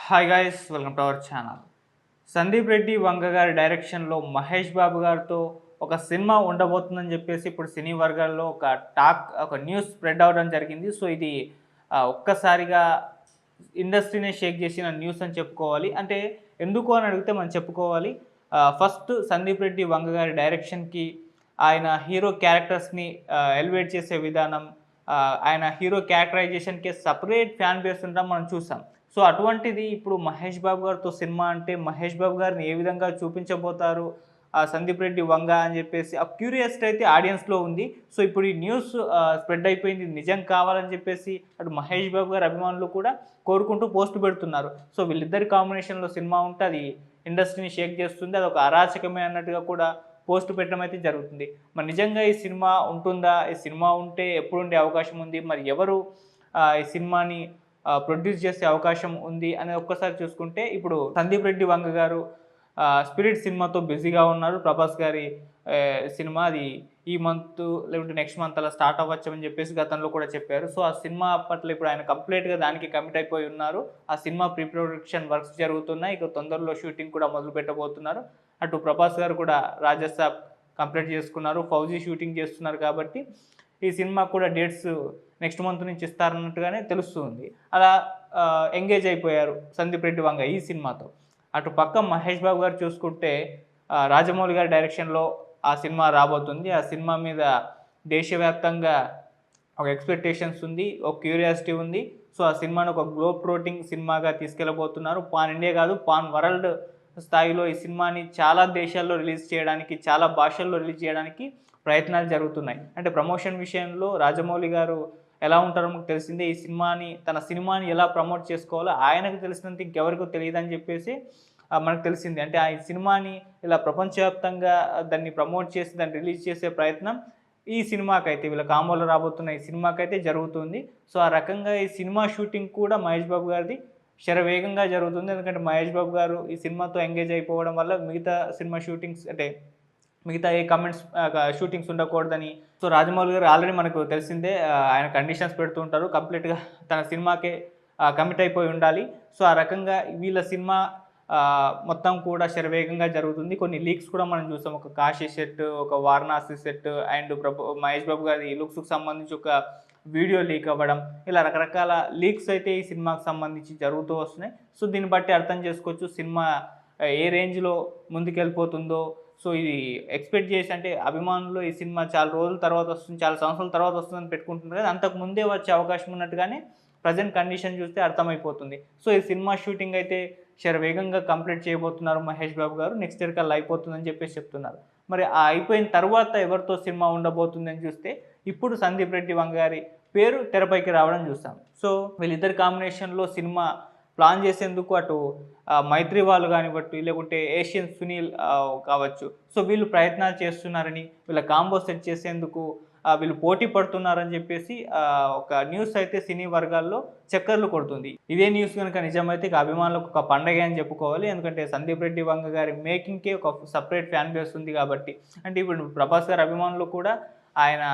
Hi guys, welcome to our channel. Sandeep Reddy Vanga గారి డైరెక్షన్లో మహేష్ బాబు గారితో ఒక సినిమా ఉండబోతుందని చెప్పేసి ఇప్పుడు సినీ వర్గాల్లో ఒక న్యూస్ స్ప్రెడ్ అవ్వడం జరిగింది. సో ఇది ఒక్కసారిగా ఇండస్ట్రీనే షేక్ చేసిన న్యూస్ అని చెప్పుకోవాలి. అంటే ఎందుకు అని అడిగితే మనం చెప్పుకోవాలి, ఫస్ట్ సందీప్ రెడ్డి వంగ గారి డైరెక్షన్కి ఆయన హీరో క్యారెక్టర్స్ని ఎలివేట్ చేసే విధానం, ఆయన హీరో క్యారెక్టరైజేషన్కి సపరేట్ ఫ్యాన్ బేస్ ఉండడం మనం చూసాం. సో అటువంటిది ఇప్పుడు మహేష్ బాబు గారితో సినిమా అంటే మహేష్ బాబు గారిని ఏ విధంగా చూపించబోతారు సందీప్ రెడ్డి వంగ అని చెప్పేసి ఆ క్యూరియాసిటీ అయితే ఆడియన్స్లో ఉంది. సో ఇప్పుడు ఈ న్యూస్ స్ప్రెడ్ అయిపోయింది, నిజం కావాలని చెప్పేసి అటు మహేష్ బాబు గారి అభిమానులు కూడా కోరుకుంటూ పోస్ట్ పెడుతున్నారు. సో వీళ్ళిద్దరి కాంబినేషన్లో సినిమా ఉంటే అది ఇండస్ట్రీని షేక్ చేస్తుంది, అది ఒక అరాచకమే అన్నట్టుగా కూడా పోస్ట్ పెట్టడం అయితే జరుగుతుంది. మరి నిజంగా ఈ సినిమా ఉంటుందా, ఈ సినిమా ఉంటే ఎప్పుడు ఉండే అవకాశం ఉంది, మరి ఎవరు ఈ సినిమాని ప్రొడ్యూస్ చేసే అవకాశం ఉంది అనేది ఒక్కసారి చూసుకుంటే ఇప్పుడు సందీప్ రెడ్డి వంగ గారు స్పిరిట్ సినిమాతో బిజీగా ఉన్నారు. ప్రభాస్ గారి సినిమా అది ఈ మంత్ లేకుంటే నెక్స్ట్ మంత్ అలా స్టార్ట్ అవ్వచ్చు అని చెప్పేసి గతంలో కూడా చెప్పారు. సో ఆ సినిమా పట్ల ఇప్పుడు ఆయన కంప్లీట్గా దానికి కమిట్ అయిపోయి ఉన్నారు. ఆ సినిమా ప్రీ ప్రొడక్షన్ వర్క్స్ జరుగుతున్నాయి, ఇక తొందరలో షూటింగ్ కూడా మొదలు పెట్టబోతున్నారు. అటు ప్రభాస్ గారు కూడా రాజసాబ్ కంప్లీట్ చేసుకున్నారు, ఫౌజీ షూటింగ్ చేస్తున్నారు. కాబట్టి ఈ సినిమా కూడా డేట్స్ నెక్స్ట్ మంత్ నుంచి ఇస్తారన్నట్టుగానే తెలుస్తుంది. అలా ఎంగేజ్ అయిపోయారు సందీప్ రెడ్డి వంగ ఈ సినిమాతో. అటు పక్క మహేష్ బాబు గారు చూసుకుంటే రాజమౌళి గారి డైరెక్షన్లో ఆ సినిమా రాబోతుంది. ఆ సినిమా మీద దేశవ్యాప్తంగా ఒక ఎక్స్పెక్టేషన్స్ ఉంది, ఒక క్యూరియాసిటీ ఉంది. సో ఆ సినిమాను ఒక గ్లోబ్ ట్రోటింగ్ సినిమాగా తీసుకెళ్ళబోతున్నారు. పాన్ ఇండియా కాదు, పాన్ వరల్డ్ స్థాయిలో ఈ సినిమాని చాలా దేశాల్లో రిలీజ్ చేయడానికి, చాలా భాషల్లో రిలీజ్ చేయడానికి ప్రయత్నాలు జరుగుతున్నాయి. అంటే ప్రమోషన్ విషయంలో రాజమౌళి గారు ఎలా ఉంటారో మనకు తెలిసిందే. ఈ తన సినిమాని ఎలా ప్రమోట్ చేసుకోవాలో ఆయనకు తెలిసినంత ఇంకెవరికో తెలియదని చెప్పేసి మనకు తెలిసింది. అంటే ఆ సినిమాని ఇలా ప్రపంచవ్యాప్తంగా దాన్ని ప్రమోట్ చేసి దాన్ని రిలీజ్ చేసే ప్రయత్నం ఈ సినిమాకైతే, వీళ్ళ కాంబోలో రాబోతున్న ఈ సినిమాకైతే జరుగుతుంది. సో ఆ రకంగా ఈ సినిమా షూటింగ్ కూడా మహేష్ బాబు గారిది శరవేగంగా జరుగుతుంది. ఎందుకంటే మహేష్ బాబు గారు ఈ సినిమాతో ఎంగేజ్ అయిపోవడం వల్ల మిగతా సినిమా షూటింగ్స్ అంటే మిగతా ఏ షూటింగ్స్ ఉండకూడదని. సో రాజమౌళి గారు ఆల్రెడీ మనకు తెలిసిందే, ఆయన కండిషన్స్ పెడుతూ ఉంటారు, కంప్లీట్గా తన సినిమాకే కమిట్ అయిపోయి ఉండాలి. సో ఆ రకంగా వీళ్ళ సినిమా మొత్తం కూడా శరవేగంగా జరుగుతుంది. కొన్ని లీక్స్ కూడా మనం చూసాం, ఒక కాశీ సెట్, ఒక వారణాసి సెట్ అండ్ మహేష్ బాబు గారి లుక్స్కి సంబంధించి ఒక వీడియో లీక్ అవ్వడం, ఇలా రకరకాల లీక్స్ అయితే ఈ సినిమాకి సంబంధించి జరుగుతూ వస్తున్నాయి. సో దీన్ని బట్టి అర్థం చేసుకోవచ్చు సినిమా ఏ రేంజ్లో ముందుకెళ్ళిపోతుందో. సో ఇది ఎక్స్పెక్ట్ చేసి, అంటే అభిమానులు ఈ సినిమా చాలా రోజుల తర్వాత వస్తుంది, చాలా సంవత్సరాల తర్వాత వస్తుందని పెట్టుకుంటున్నారు కదా, అంతకు ముందే వచ్చే అవకాశం ఉన్నట్టుగానే ప్రజెంట్ కండిషన్ చూస్తే అర్థమైపోతుంది. సో ఈ సినిమా షూటింగ్ అయితే శరవేగంగా కంప్లీట్ చేయబోతున్నారు మహేష్ బాబు గారు. నెక్స్ట్ ఇయర్ కల్లా అయిపోతుందని చెప్పేసి చెప్తున్నారు. మరి ఆ అయిపోయిన తర్వాత ఎవరితో సినిమా ఉండబోతుందని చూస్తే ఇప్పుడు సందీప్ రెడ్డి వంగ గారి పేరు తెరపైకి రావడం చూస్తాం. సో వీళ్ళిద్దరి కాంబినేషన్లో సినిమా ప్లాన్ చేసేందుకు అటు మైత్రి వాళ్ళు కానివ్వండి, లేకుంటే ఏషియన్ సునీల్ కావచ్చు, సో వీళ్ళు ప్రయత్నాలు చేస్తున్నారని, వీళ్ళ కాంబో సెట్ చేసేందుకు వీళ్ళు పోటీ పడుతున్నారని చెప్పేసి ఒక న్యూస్ అయితే సినీ వర్గాల్లో చక్కర్లు కొడుతుంది. ఇదే న్యూస్ కనుక నిజమైతే ఇక అభిమానులకు ఒక పండగ అని చెప్పుకోవాలి. ఎందుకంటే సందీప్ రెడ్డి వంగ గారి మేకింగ్కే ఒక సపరేట్ ఫ్యాన్ బేస్ ఉంది కాబట్టి. అంటే ఇప్పుడు ప్రభాస్ గారి అభిమానులు కూడా ఆయన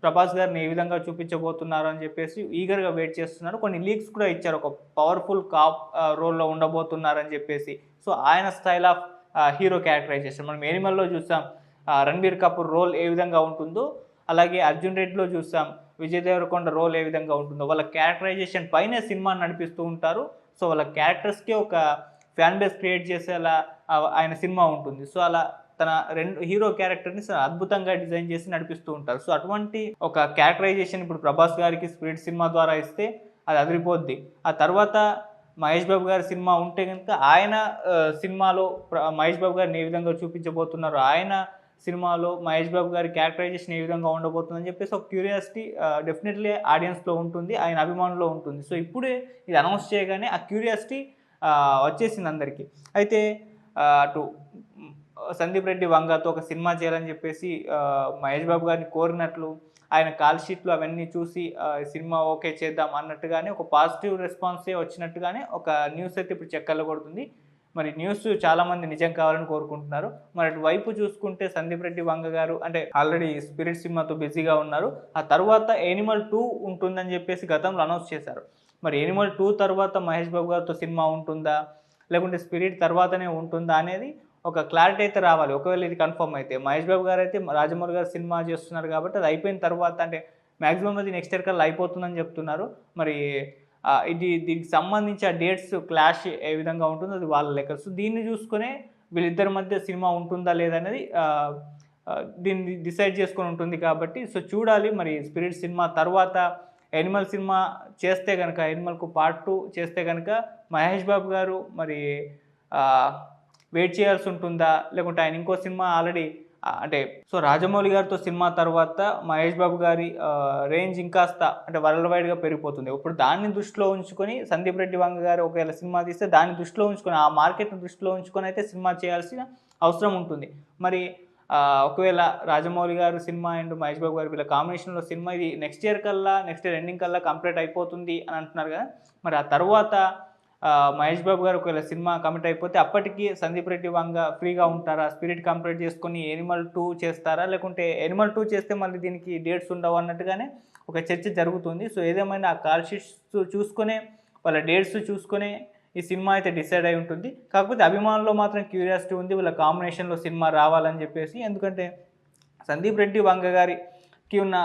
ప్రభాస్ గారిని ఏ విధంగా చూపించబోతున్నారు అని చెప్పేసి ఈగర్గా వెయిట్ చేస్తున్నారు. కొన్ని లీక్స్ కూడా ఇచ్చారు, ఒక పవర్ఫుల్ కాప్ రోల్లో ఉండబోతున్నారని చెప్పేసి. సో ఆయన స్టైల్ ఆఫ్ హీరో క్యారెక్టరైజేషన్ మనం ఎనిమల్లో చూసాం, రణబీర్ కపూర్ రోల్ ఏ విధంగా ఉంటుందో, అలాగే అర్జున్ రెడ్డిలో చూసాం విజయ్ దేవరకొండ రోల్ ఏ విధంగా ఉంటుందో. వాళ్ళ క్యారెక్టరైజేషన్ పైనే సినిమాని నడిపిస్తూ ఉంటారు. సో వాళ్ళ క్యారెక్టర్స్కే ఒక ఫ్యాన్ బేస్ క్రియేట్ చేసేలా ఆయన సినిమా ఉంటుంది. సో అలా తన రెండు హీరో క్యారెక్టర్ని అద్భుతంగా డిజైన్ చేసి నడిపిస్తూ ఉంటారు. సో అటువంటి ఒక క్యారెక్టరైజేషన్ ఇప్పుడు ప్రభాస్ గారికి స్పిరిట్ సినిమా ద్వారా ఇస్తే అది అదిరిపోద్ది. ఆ తర్వాత మహేష్ బాబు గారి సినిమా ఉంటే కనుక ఆయన సినిమాలో మహేష్ బాబు గారిని ఏ విధంగా చూపించబోతున్నారు, ఆయన సినిమాలో మహేష్ బాబు గారి క్యారెక్టరైజేషన్ ఏ విధంగా ఉండబోతుందని చెప్పేసి ఒక క్యూరియాసిటీ డెఫినెట్లీ ఆడియన్స్లో ఉంటుంది, ఆయన అభిమానుల్లో ఉంటుంది. సో ఇప్పుడే ఇది అనౌన్స్ చేయగానే ఆ క్యూరియాసిటీ వచ్చేసింది అందరికీ. అయితే అటు సందీప్ రెడ్డి వంగతో ఒక సినిమా చేయాలని చెప్పేసి మహేష్ బాబు గారిని కోరినట్లు, ఆయన కాల్ షీట్లు అవన్నీ చూసి సినిమా ఓకే చేద్దాం అన్నట్టుగానే ఒక పాజిటివ్ రెస్పాన్సే వచ్చినట్టుగానే ఒక న్యూస్ అయితే ఇప్పుడు చక్కర్లు కొడుతుంది. మరి న్యూస్ చాలామంది నిజం కావాలని కోరుకుంటున్నారు. మరి అటువైపు చూసుకుంటే సందీప్ రెడ్డి వంగ గారు అంటే ఆల్రెడీ స్పిరిట్ సినిమాతో బిజీగా ఉన్నారు. ఆ తర్వాత యానిమల్ 2 ఉంటుందని చెప్పేసి గతంలో అనౌన్స్ చేశారు. మరి యానిమల్ 2 తర్వాత మహేష్ బాబు గారితో సినిమా ఉంటుందా? లేకుంటే స్పిరిట్ తర్వాతనే ఉంటుందా? అనేది ఒక క్లారిటీ అయితే రావాలి. ఒకవేళ ఇది కన్ఫర్మ్ అయితే. మహేష్ బాబు గారైతే రాజమౌళి గారు సినిమా చేస్తున్నారు కాబట్టి అది అయిపోయిన తర్వాత అంటే మాక్సిమం అది నెక్స్ట్ ఇయర్ కల్లా అయిపోతుందని చెప్తున్నారు. మరి దీనికి సంబంధించి ఆ డేట్స్ క్లాష్ ఏ విధంగా ఉంటుందో అది వాళ్ళ లెక్క. సో దీన్ని చూసుకునే వీళ్ళిద్దరి మధ్య సినిమా ఉంటుందా లేదా అనేది దీన్ని డిసైడ్ చేసుకొని ఉంటుంది కాబట్టి సో చూడాలి మరి 'స్పిరిట్' సినిమా తర్వాత 'యానిమల్' సినిమా చేస్తే గనక 'యానిమల్‌కు పార్ట్ 2' చేస్తే గనక మహేష్ బాబు గారు మరి వెయిట్ చేయాల్సి ఉంటుందా? లేకుంటే ఆయన ఇంకో సినిమా ఆల్రెడీ అంటే సో రాజమౌళి గారితో సినిమా తర్వాత మహేష్ బాబు గారి రేంజ్ ఇంకాస్త అంటే వరల్డ్ వైడ్‌గా పెరిగిపోతుంది. ఇప్పుడు దాన్ని దృష్టిలో ఉంచుకొని సందీప్ రెడ్డి వంగ గారు ఒకవేళ సినిమా తీస్తే దాన్ని దృష్టిలో ఉంచుకొని ఆ మార్కెట్‌ని దృష్టిలో ఉంచుకొని అయితే సినిమా చేయాల్సిన అవసరం ఉంటుంది. మరి ఒకవేళ రాజమౌళి గారు సినిమా అండ్ మహేష్ బాబు గారు వీళ్ళ కాంబినేషన్‌లో సినిమా ఇది నెక్స్ట్ ఇయర్ ఎండింగ్ కల్లా కంప్లీట్ అయిపోతుంది అని అంటున్నారు కదా! మరి ఆ తర్వాత మహేష్ బాబు గారు ఒకవేళ సినిమా కమిట్ అయిపోతే అప్పటికి సందీప్ రెడ్డి వంగ ఫ్రీగా ఉంటారా? స్పిరిట్ కంప్లీట్ చేసుకొని 'యానిమల్ 2' చేస్తారా? లేకుంటే 'యానిమల్ 2' చేస్తే మళ్ళీ దీనికి డేట్స్ ఉండవు అన్నట్టుగానే ఒక చర్చ జరుగుతుంది. సో ఏదేమైనా ఆ కాల్ షీట్స్ చూసుకొనే వాళ్ళ డేట్స్ చూసుకొనే ఈ సినిమా అయితే డిసైడ్ అయి ఉంటుంది. కాకపోతే అభిమానుల్లో మాత్రం క్యూరియాసిటీ ఉంది. వీళ్ళ కాంబినేషన్‌లో సినిమా రావాలని చెప్పేసి. ఎందుకంటే సందీప్ రెడ్డి వంగ గారికి ఉన్న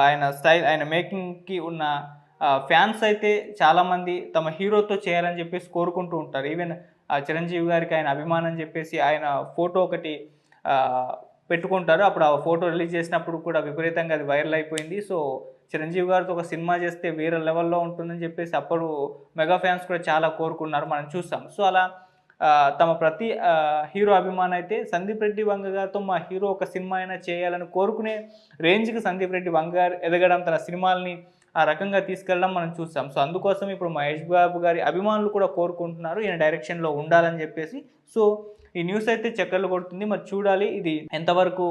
ఆయన స్టైల్ ఆయన మేకింగ్‌కి ఉన్న ఫ్యాన్స్ అయితే చాలామంది తమ హీరోతో చేయాలని చెప్పేసి కోరుకుంటూ ఉంటారు. ఈవెన్ చిరంజీవి గారికి ఆయన అభిమానం అని చెప్పేసి ఆయన ఫోటో ఒకటి పెట్టుకుంటారు. అప్పుడు ఆ ఫోటో రిలీజ్ చేసినప్పుడు కూడా విపరీతంగా అది వైరల్ అయిపోయింది. సో చిరంజీవి గారితో ఒక సినిమా చేస్తే వేరే లెవెల్‌లో ఉంటుందని చెప్పేసి అప్పుడు మెగా ఫ్యాన్స్ కూడా చాలా కోరుకున్నారు. మనం చూసాం. సో అలా తమ ప్రతి హీరో అభిమాని అయితే సందీప్ రెడ్డి వంగ గారితో మా హీరో ఒక సినిమా అయినా చేయాలని కోరుకునే రేంజ్‌కి సందీప్ రెడ్డి వంగ గారు ఎదగడం, తన సినిమాల్ని ఆ రకంగా తీసుకెళ్ళడం మనం చూసాం. సో అందుకోసం ఇప్పుడు మహేష్ బాబు గారి అభిమానులు కూడా కోరుకుంటున్నారు ఈయన డైరెక్షన్‌లో ఉండాలని చెప్పేసి. సో ఈ న్యూస్ అయితే చక్కర్లు కొడుతుంది. మరి చూడాలి ఇది ఎంతవరకు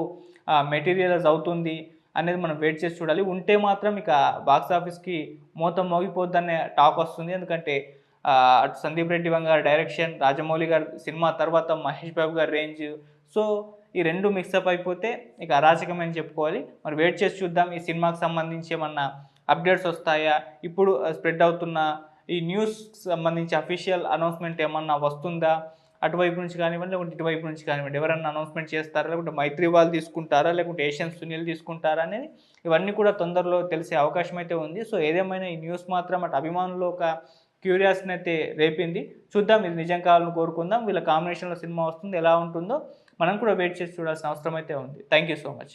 మెటీరియలైజ్ అవుతుంది అనేది మనం వెయిట్ చేసి చూడాలి. ఉంటే మాత్రం ఇక బాక్స్ ఆఫీస్‌కి మోత మోగిపోద్దనే టాక్ వస్తుంది. ఎందుకంటే అటు సందీప్ రెడ్డి వంగ గారి డైరెక్షన్, రాజమౌళి గారి సినిమా తర్వాత మహేష్ బాబు గారి రేంజ్. సో ఈ 2 మిక్సప్ అయిపోతే ఇక అరాచకమని చెప్పుకోవాలి. మరి వెయిట్ చేసి చూద్దాం ఈ సినిమాకి సంబంధించి ఏమన్నా అప్డేట్స్ వస్తాయా? ఇప్పుడు స్ప్రెడ్ అవుతున్న ఈ న్యూస్ సంబంధించి అఫీషియల్ అనౌన్స్‌మెంట్ ఏమన్నా వస్తుందా? అటువైపు నుంచి కానివ్వండి, లేకుంటే ఇటువైపు నుంచి కానివ్వండి. ఎవరన్నా అనౌన్స్‌మెంట్ చేస్తారా? లేకుంటే మైత్రి వాళ్ళు తీసుకుంటారా? లేకుంటే ఏషియన్ సునీల్ తీసుకుంటారా? అనేది ఇవన్నీ కూడా తొందరలో తెలిసే అవకాశం అయితే ఉంది. సో ఏదేమైనా ఈ న్యూస్ మాత్రం అటు అభిమానుల్లో ఒక క్యూరియాసిటీని అయితే రేపింది. చూద్దాం ఇది నిజం కావాలని కోరుకుందాం. వీళ్ళ కాంబినేషన్‌లో సినిమా వస్తుంది. ఎలా ఉంటుందో మనం కూడా వెయిట్ చేసి చూడాల్సిన అవసరం అయితే ఉంది. Thank you so much.